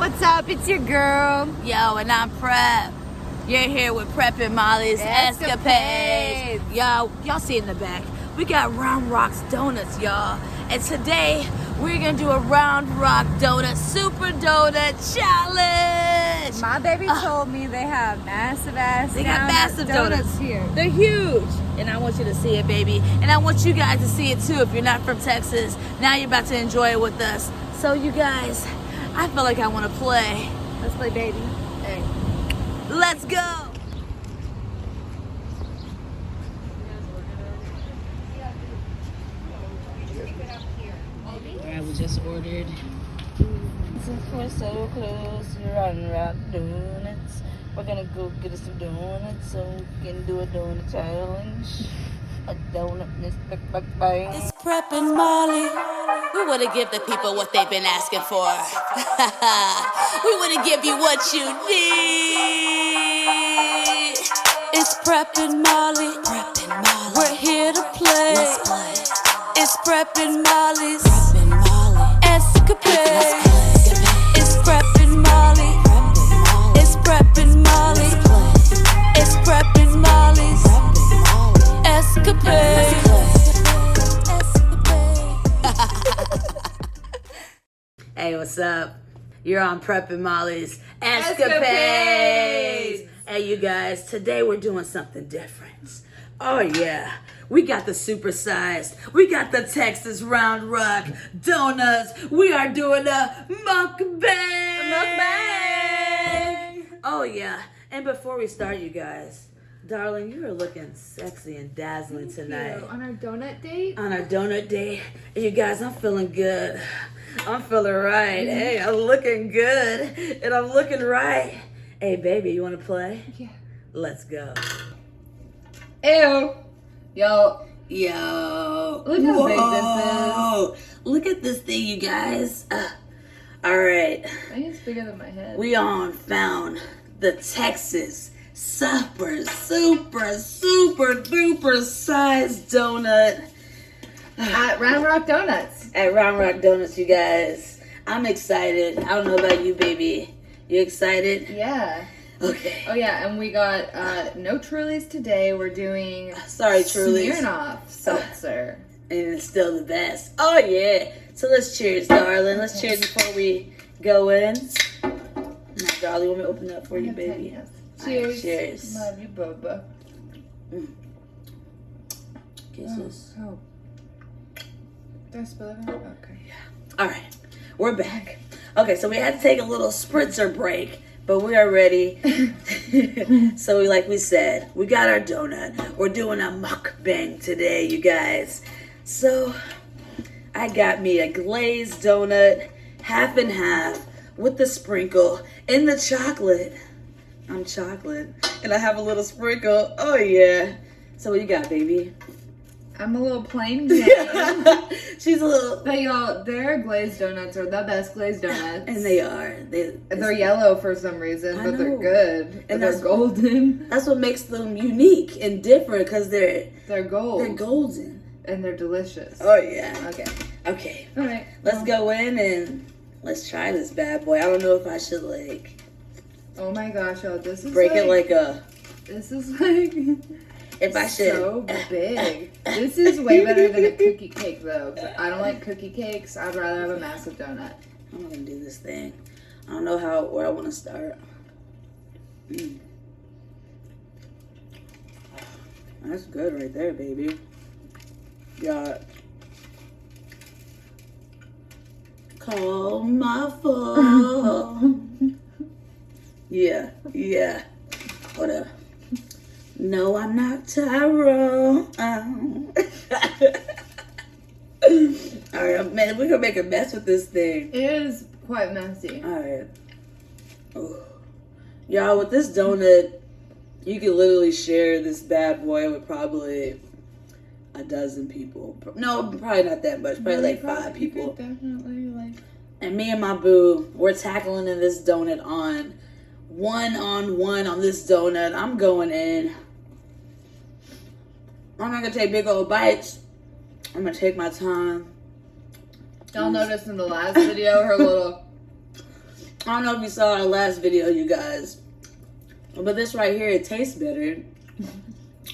what's up? It's your girl. Yo, and I'm Prep. You're here with Prep and Molly's Escapades. Y'all see in the back, we got Round Rock's Donuts, y'all. And today, we're gonna do a Round Rock Donut Super Donut Challenge. My baby told me they have massive ass They got massive donuts here. They're huge. And I want you to see it, baby. And I want you guys to see it too. If you're not from Texas, now you're about to enjoy it with us. So you guys, I feel like I want to play. Let's play, baby. Hey, let's go. Alright, we just ordered. We're so close to Round Rock Donuts. We're gonna go get us some donuts so we can do a donut challenge. A donut, Mr. Bang. It's Prep and Molly. We want to give the people what they've been asking for. We want to give you what you need. It's Prep and Molly. Prep and Molly. We're here to play. Let's play. It's Prep and Molly's Escapades. It's Prep and Molly. It's Prep and Molly. It's Prep and Molly's Escapades. Hey, what's up? You're on Prep and Molly's Escapades. Hey, you guys, today we're doing something different. Oh, yeah. We got the supersized. We got the Texas Round Rock Donuts. We are doing a mukbang. Oh, yeah. And before we start, you guys, darling, you are looking sexy and dazzling tonight. On our donut date? On our donut date. And you guys, I'm feeling good. I'm feeling right. Hey, I'm looking good. And I'm looking right. Hey, baby, you want to play? Yeah. Let's go. Ew. Yo. Look how big this is. Look at this thing, you guys. All right. I think it's bigger than my head. We found the Texas super duper sized donut At Round Rock Donuts. at Round Rock Donuts, you guys. I'm excited. I don't know about you, baby. You excited? Yeah. Okay. Oh yeah, and we got no Trulies today. We're doing Sorry, Trulies. Smirnoff seltzer. And it's still the best. Oh, yeah. So let's cheers, darling. Let's cheers before we go in. Now, darling, want me to open up for you, baby? Yes. Cheers. Cheers. Cheers. Love you, Bubba. Kisses. Oh. Did I spill it? Okay. All right. We're back. Okay, so we had to take a little spritzer break, but we are ready. So like we said, we got our donut. We're doing a mukbang today, you guys. So I got me a glazed donut, half and half, with the sprinkle and the chocolate. I'm chocolate. And I have a little sprinkle. Oh, yeah. So what you got, baby? I'm a little plain Jane. She's a little... But y'all, their glazed donuts are the best glazed donuts. And they are. They're yellow for some reason, but they're know. good. And they're golden. That's what makes them unique and different, because they're gold. They're golden. And they're delicious. Oh, yeah. Okay. All right. Let's go in and let's try this bad boy. I don't know if I should, like... Oh, my gosh, y'all. This is break it like a... This is like... If I should... So big. This is way better than a cookie cake, though. I don't like cookie cakes. I'd rather have a massive donut. I'm gonna do this thing. I don't know where I want to start. That's good right there, baby. Got call my phone. Yeah. Whatever. No, I'm not Tyrone. All right, man, we're gonna make a mess with this thing. It is quite messy. All right. Ooh. Y'all, with this donut, you could literally share this bad boy with probably a dozen people. No, probably not that much. Probably like 5 people. Definitely like. And me and my boo, we're tackling in this donut on one on this donut. I'm going in. I'm not gonna take big old bites. I'm gonna take my time. Y'all noticed in the last video her little I don't know if you saw our last video, you guys, but this right here, it tastes better.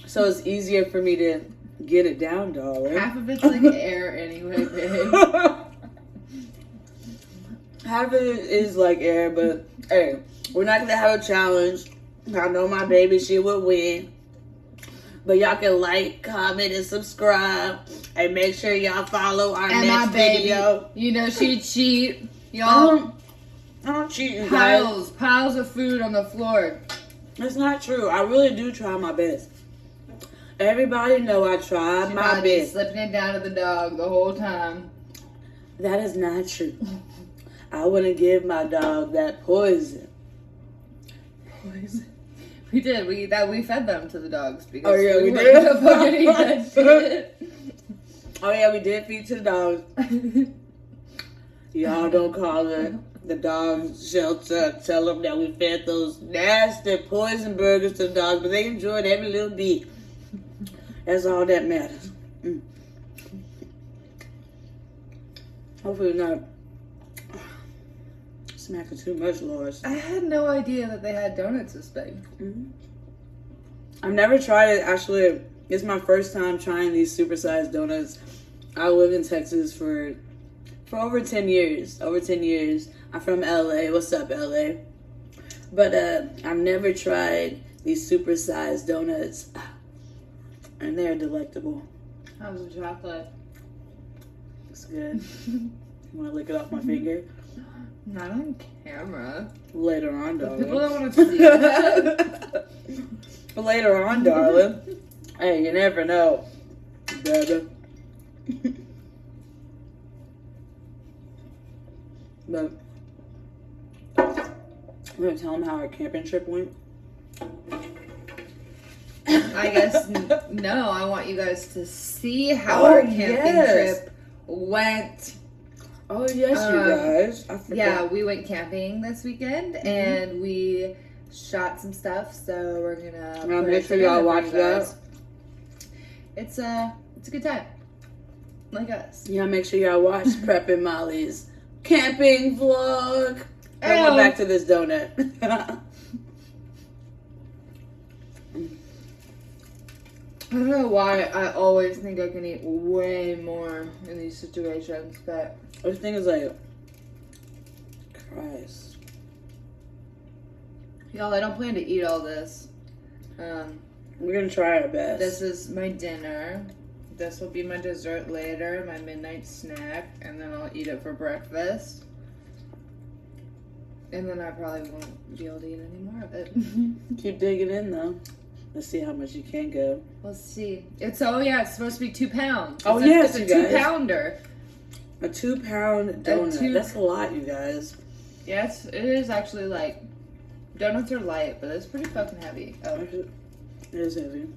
So it's easier for me to get it down, darling. Half of it's like air anyway, babe. Half of it is like air, but hey, we're not gonna have a challenge. I know my baby, she would win. But y'all can like, comment, and subscribe. And make sure y'all follow our next video. You know she'd cheat. Y'all. I don't cheat, you guys. Piles of food on the floor. It's not true. I really do try my best. Everybody know I tried my best. Slipping it down to the dog the whole time. That is not true. I wouldn't give my dog that poison. Poison. We did. We fed them to the dogs because oh yeah, we did. did. Oh yeah, we did feed to the dogs. Y'all don't call the dog shelter. Tell them that we fed those nasty poison burgers to the dogs, but they enjoyed every little bit. That's all that matters. Hopefully not smacking too much, Lord. I had no idea that they had donuts this big. Mm-hmm. I've never tried it. Actually, it's my first time trying these supersized donuts. I lived in Texas for over 10 years. Over 10 years. I'm from LA. What's up, LA? But I've never tried these supersized donuts. And they're delectable. How's the chocolate? It's good. You want to lick it off my finger? Not on camera. Later on, darling. People don't want to see that. Later on, darling. Hey, you never know, baby. But I'm gonna tell them how our camping trip went. I guess no. I want you guys to see how our camping trip went. Oh yes, you guys. I forgot. Yeah, we went camping this weekend and we shot some stuff. So we're gonna make sure y'all watch that. It's a good time. Like us. Yeah, make sure y'all watch Prepping Molly's camping vlog. I went back to this donut. I don't know why I always think I can eat way more in these situations, but this thing is like, Christ. y'all, I don't plan to eat all this. We're gonna try our best. This is my dinner. This will be my dessert later, my midnight snack, and then I'll eat it for breakfast. And then I probably won't be able to eat any more of it. Keep digging in though. Let's see how much you can go. We'll see. It's supposed to be 2 pounds. Oh yes, it's a 2-pounder. A 2-pound donut. That's a lot, you guys. Yes, it is actually like donuts are light, but it's pretty fucking heavy. Oh, it is heavy.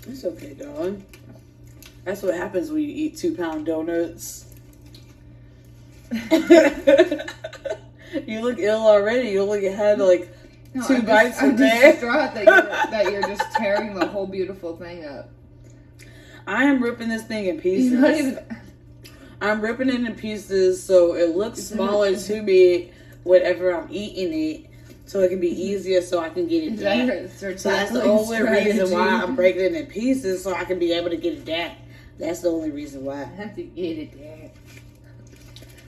It's okay, darling. That's what happens when you eat 2-pound donuts. You look ill already. You only had like 2 bites a day. I'm distraught that you're just tearing the whole beautiful thing up. I am ripping this thing in pieces. I'm ripping it in pieces so it looks smaller to me whenever I'm eating it, so it can be easier so I can get it down. So that's the only reason why I'm breaking it in pieces, so I can be able to get it down. That's the only reason why. I have to get it down.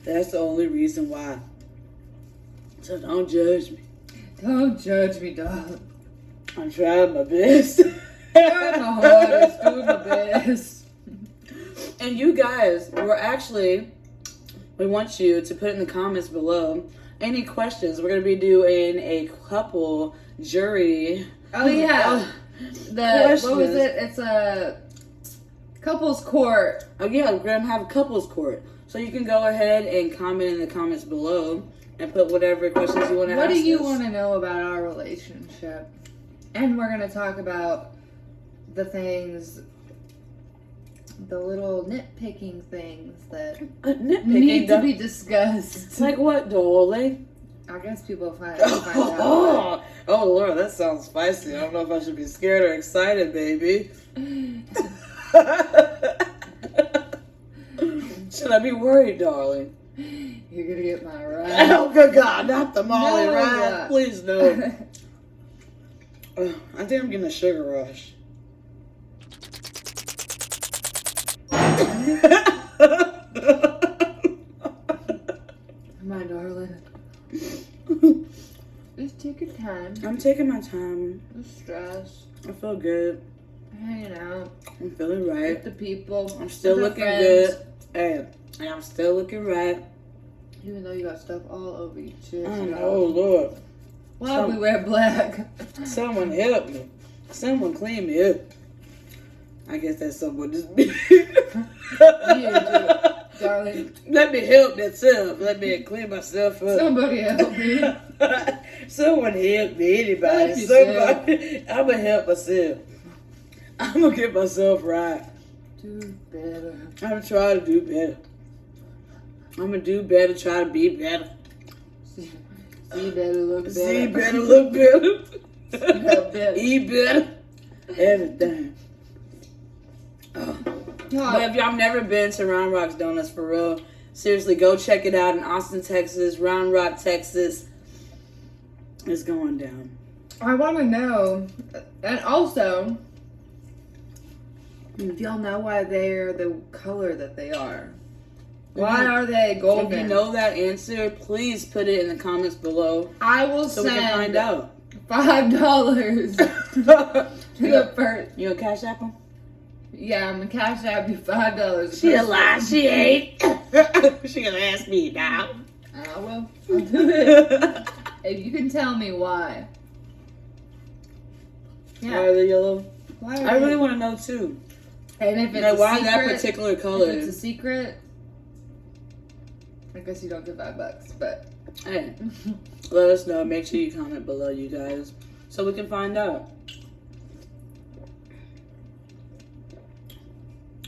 That's the only reason why. So don't judge me. Don't judge me, dog. I'm trying my best. Trying my hardest, doing my best. And you guys, we want you to put in the comments below any questions. We're going to be doing a couple jury. Oh, yeah. What was it? It's a couples court. Oh, yeah, we're going to have a couples court. So you can go ahead and comment in the comments below and put whatever questions you want to ask us. What do you want to know about our relationship? And we're going to talk about the things, the little nitpicking things that need to be discussed. Like what, darling? I guess people find out. Oh, Lord, that sounds spicy. I don't know if I should be scared or excited, baby. Should I be worried, darling? You're gonna get my ride. Oh, good God, not the Molly No. ride. Please, no. I think I'm getting a sugar rush. My darling. Just take your time. I'm taking my time. No stress. I feel good. Hanging out. I'm feeling right. With the people. I'm still with the looking friends. good. Hey, and I'm still looking right. Even though you got stuff all over your chest. Oh, Lord. Why do we wear black? Someone help me. Someone clean me up. I guess that's someone just me. Darling. Let me help myself. Let me clean myself up. Somebody help me. Someone help me. Anybody. Help Somebody. I'm going to help myself. I'm going to get myself right. Do better. I'm trying to do better. I'm going to do better, try to be better. See better, look better. See better, look better. Smell better. Eat better. Everything. Oh. But if y'all never been to Round Rock's Donuts, for real, seriously, go check it out in Austin, Texas, Round Rock, Texas. It's going down. I want to know, and also, if y'all know why they're the color that they are. Why are they golden? If you know that answer, please put it in the comments below. I will so send we can find out. $5 to the first. You gonna cash app them? Yeah, I'm gonna cash out you $5. She a lie, she ain't. She gonna ask me now. Well, I'll do it. If you can tell me why. Why are they yellow? Why are I really they... want to know too. And if it's like, a why secret, that particular color? If it's a secret, I guess you don't get $5, but hey, let us know. Make sure you comment below, you guys, so we can find out.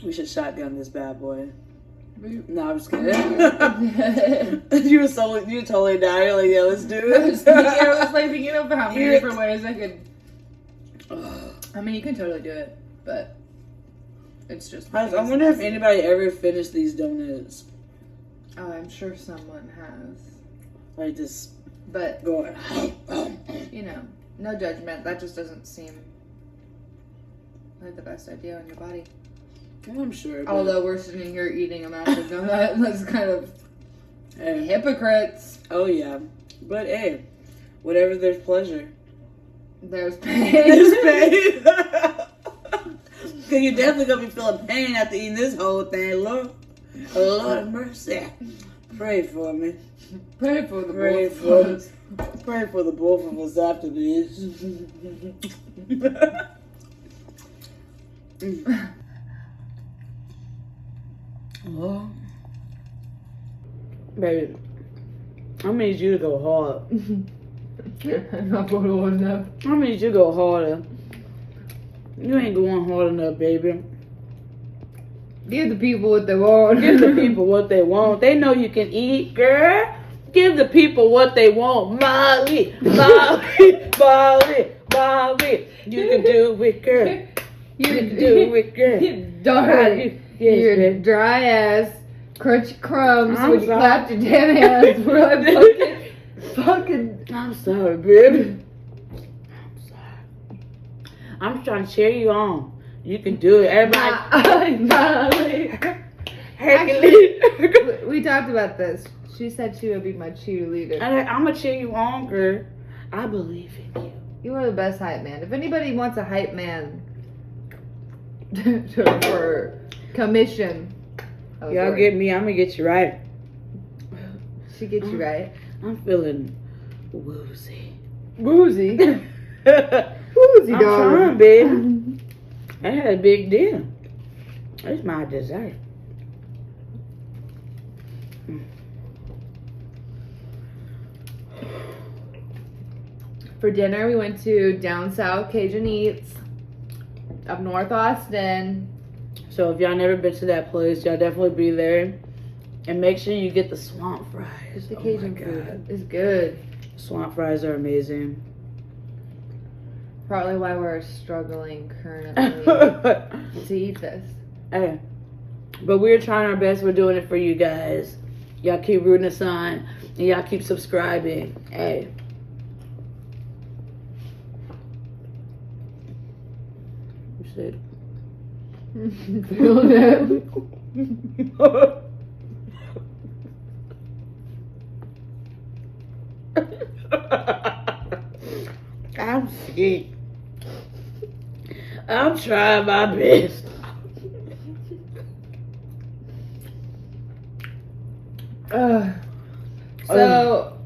We should shotgun this bad boy. No, I'm just kidding. you totally died. You're like, yeah, let's do it. I was like thinking of how many different ways I could. I mean, you can totally do it, but it's just. I wonder if anybody ever finished these donuts. Oh, I'm sure someone has. Like this, but going. You know, no judgment. That just doesn't seem like the best idea on your body. I'm sure. Although we're sitting here eating a massive donut, that's kind of hypocrites. Oh yeah, but hey, whatever there's pleasure, there's pain. There's pain. Cause you're definitely gonna be feeling pain after eating this whole thing, Lord. Lord of mercy. Pray for me. Pray for the both of us. Pray for the both of us after this. Oh. Baby, I need you to go hard. I'm not going hard enough. I need you to go harder. You ain't going hard enough, baby. Give the people what they want. Give the people what they want. They know you can eat, girl. Give the people what they want. Molly, Molly, Molly, Molly. You can do it, girl. You can do it, girl. Darling, your baby. dry ass crunchy crumbs I'm when you sorry. clapped your damn hands. We're like fucking. I'm sorry, baby. I'm sorry. I'm trying to cheer you on. You can do it. Everybody. Actually, we talked about this. She said she would be my cheerleader. I'm going to cheer you on, girl. I believe in you. You are the best hype man. If anybody wants a hype man for commission, y'all get me. I'm going to get you right. She gets you right. I'm feeling woozy. Woozy? Woozy, I'm dog. trying, baby. I had a big deal. It's my dessert. For dinner, we went to Down South Cajun Eats up North Austin. So if y'all never been to that place, y'all definitely be there. And make sure you get the swamp fries. The Cajun food is good. Swamp fries are amazing. Probably why we're struggling currently to eat this. Hey, But we're trying our best. We're doing it for you guys. Y'all keep rooting us on. And y'all keep subscribing. Hey. You said. Feel that? I'm sick. I'm trying my best. So,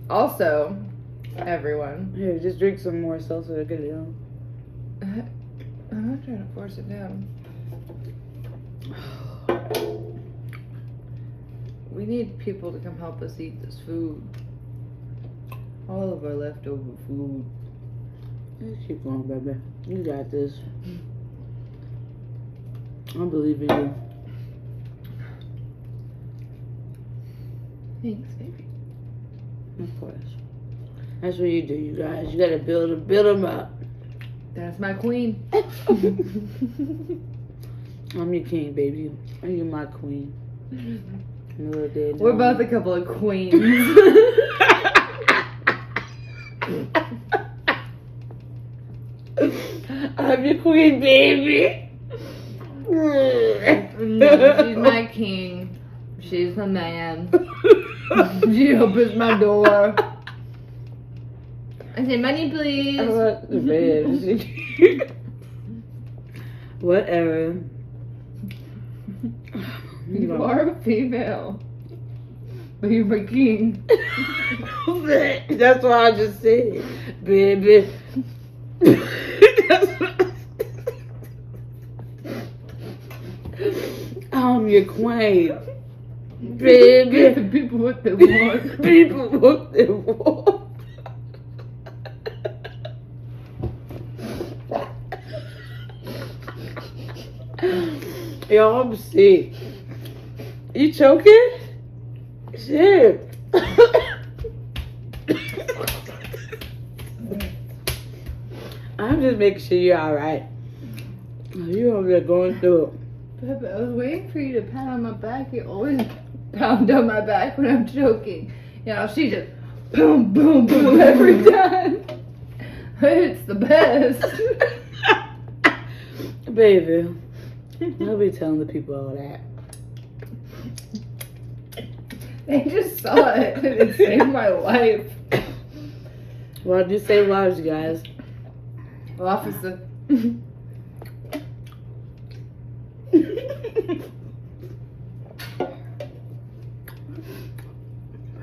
also, everyone. Here, just drink some more seltzer to get it down. I'm not trying to force it down. We need people to come help us eat this food. All of our leftover food. Just keep going, baby. You got this. I believe in you. Thanks, baby. Of course. That's what you do, you guys. You gotta build them up. That's my queen. I'm your king, baby. And you're my queen. We're both a couple of queens. I'm your queen, baby. No, she's my king. She's my man. She opens my door. I say, money, please. I want the bed. Whatever. You are a female. But you're my king. That's what I just said, baby. I'm your queen, baby. Give the people what they want. People what they want. Yo, I'm sick. You choking? Shit. I'm just making sure you're alright. You over there going through it. Peppa, I was waiting for you to pat on my back. You always pound on my back when I'm choking. You know, she just boom, boom, boom every time. It's the best. Baby, I'll be telling the people all that. They just saw it and it saved my life. Well, I do save lives, you guys. Well, officer.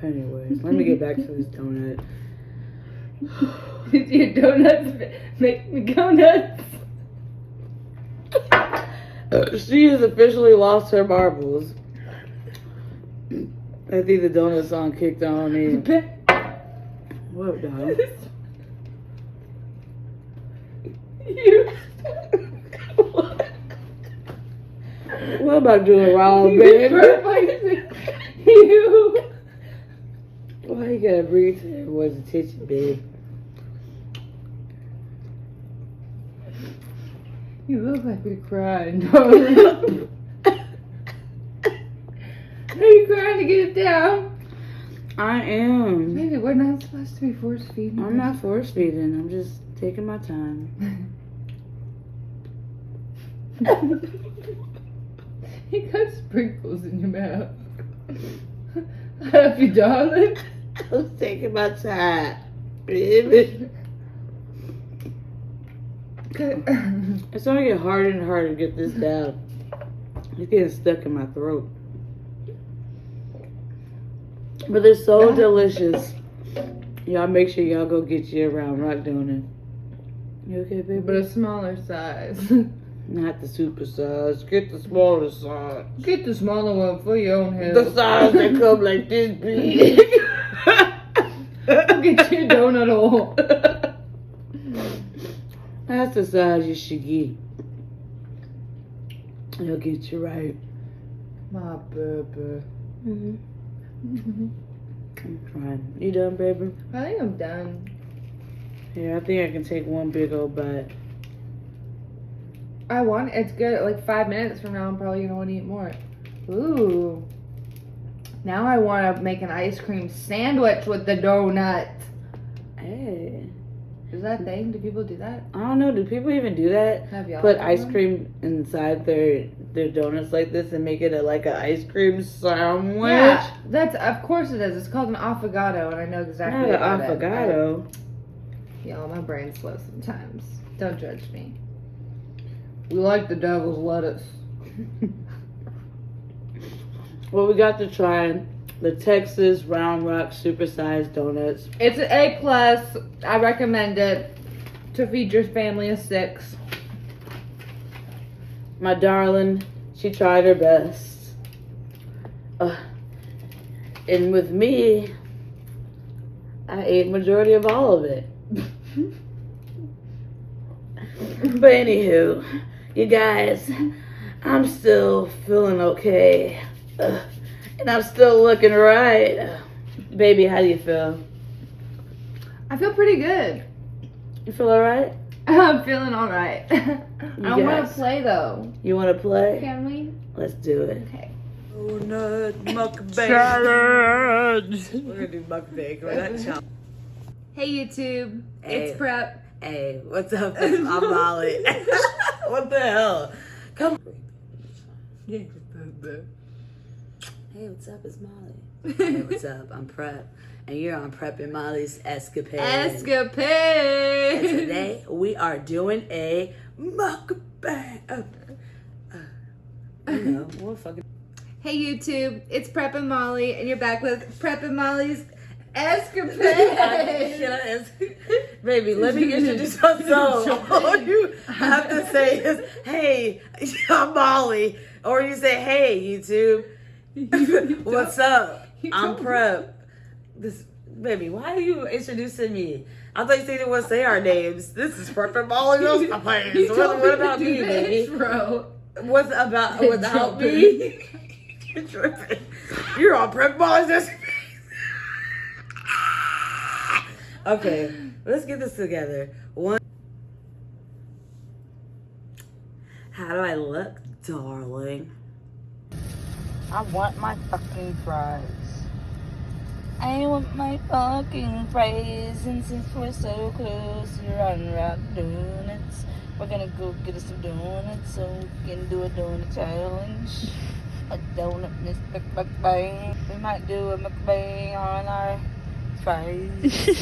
Anyways, let me get back to this donut. Your donuts make me go nuts. She has officially lost her marbles. I think the donut song kicked on me. What, dog? You. What am I doing wrong, baby? You. Why you gotta bring it to everyone's attention, babe? You look like you're crying, darling. Are you crying to get it down? I am. Maybe we're not supposed to be force feeding. I'm not force feeding. I'm just taking my time. You got sprinkles in your mouth. I love you, darling. I was taking my time, baby. It's only getting harder and harder to get this down. It's getting stuck in my throat. But they're so delicious. Y'all make sure y'all go get you a round rock donut. You okay, baby? But a smaller size. Not the super size. Get the smaller size. Get the smaller one for your own health. The size that come like this big. Get your donut hole. That's the size you should get. It'll get you right. My baby. I'm trying. You done, baby? I think I'm done. Yeah, I think I can take one big old bite. It's good. Like 5 minutes from now, I'm probably gonna want to eat more. Ooh. Now I want to make an ice cream sandwich with the donut. Hey. Is that a thing? Do people do that? I don't know. Do people even do that? Have y'all Put done ice one? cream inside their donuts like this and make it like an ice cream sandwich? Yeah, that's of course it is. It's called an affogato, and I know exactly Not about an affogato. it. Y'all, my brain's slow sometimes. Don't judge me. We like the devil's lettuce. Well, we got to try the Texas Round Rock supersized donuts. It's an A plus. I recommend it to feed your family of 6. My darling, she tried her best. And with me, I ate majority of all of it. But anywho, you guys, I'm still feeling okay. And I'm still looking right. Baby, how do you feel? I feel pretty good. You feel alright? I'm feeling all right. I want Yes. to play though. You want to play? Can we? Let's do it. Okay. Donut mukbang Challenge. We're gonna do mukbang. We're not challenge. Hey YouTube, Hey. it's Prep. Hey, what's up? I'm Molly. What the hell? Come. Hey, what's up? It's Molly. Hey, what's up? I'm Prep, and you're on Prep and Molly's Escapades. Escapades. And today we are doing a mukbang. You know, we're fucking. Hey YouTube, it's Prep and Molly, and you're back with Prep and Molly's Escapades. Baby, let me introduce myself. All you have to say is, hey, I'm Molly. Or you say, hey, YouTube. What's up? I'm Prep. This, baby, why are you introducing me? I thought you didn't want to say our names. This is Prep and Molly. What about me, baby? What's without me? You're tripping. You're on Prep Molly's. Okay, let's get this together. One. How do I look, darling? I want my fucking fries. I want my fucking fries. And since we're so close to Round Rock Donuts, we're gonna go get us some donuts so we can do a donut challenge. A donut mukbang. We might do a mukbang on our fries.